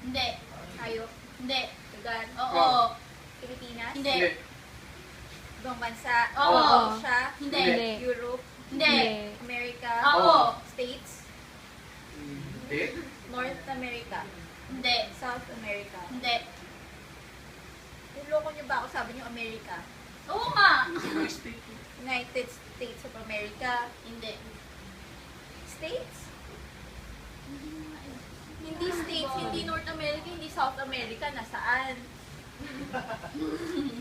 Hindi. Hayop. Hindi. Lugar. Oo. Pilipinas. Hindi. Ibang bansa. Oo. Asia. Hindi. Europe. Hindi. America. Oo. States. Hindi. North America. Hindi. South America. Hindi. Niloko niyo ba ako? Sabi niyo America. Oo nga. United States of America. Hindi. States? Hindi States, hindi North America, hindi South America. Nasaan?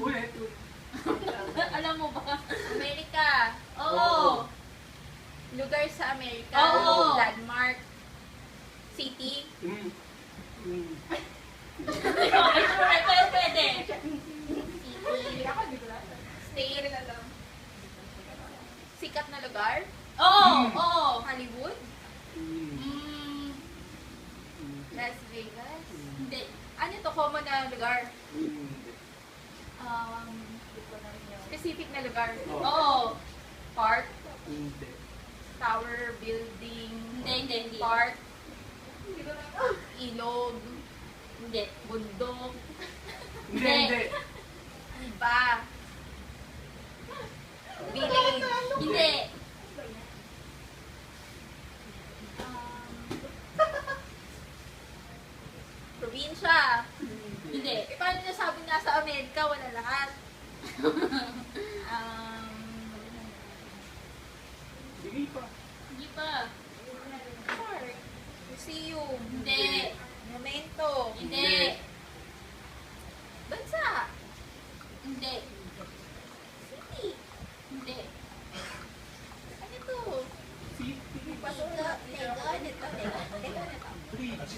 Ulit. Alam mo ba? America. Oo. Lugar sa Amerika. Oo. Landmark. City. Pwede. City. State. Sikat na lugar. Oo. Oo. Hollywood. Mm, Las Vegas. Hindi. Ano to? Common na lugar. Specific na lugar. Oo. Park. Hindi. Tower. Building. Hindi. Park. Ilog. Hindi. Bundok. Hindi. Ano ba? Village. Hindi. Probinsya. Hindi. Paano nasabi nasa Amerika? Wala lahat. Sige pa. Hindi pa. Park. Museum. Hindi. Monumento. Hindi. Bansa. Hindi. City. Hindi. Ano to? City. Teka. Ito. Bridge.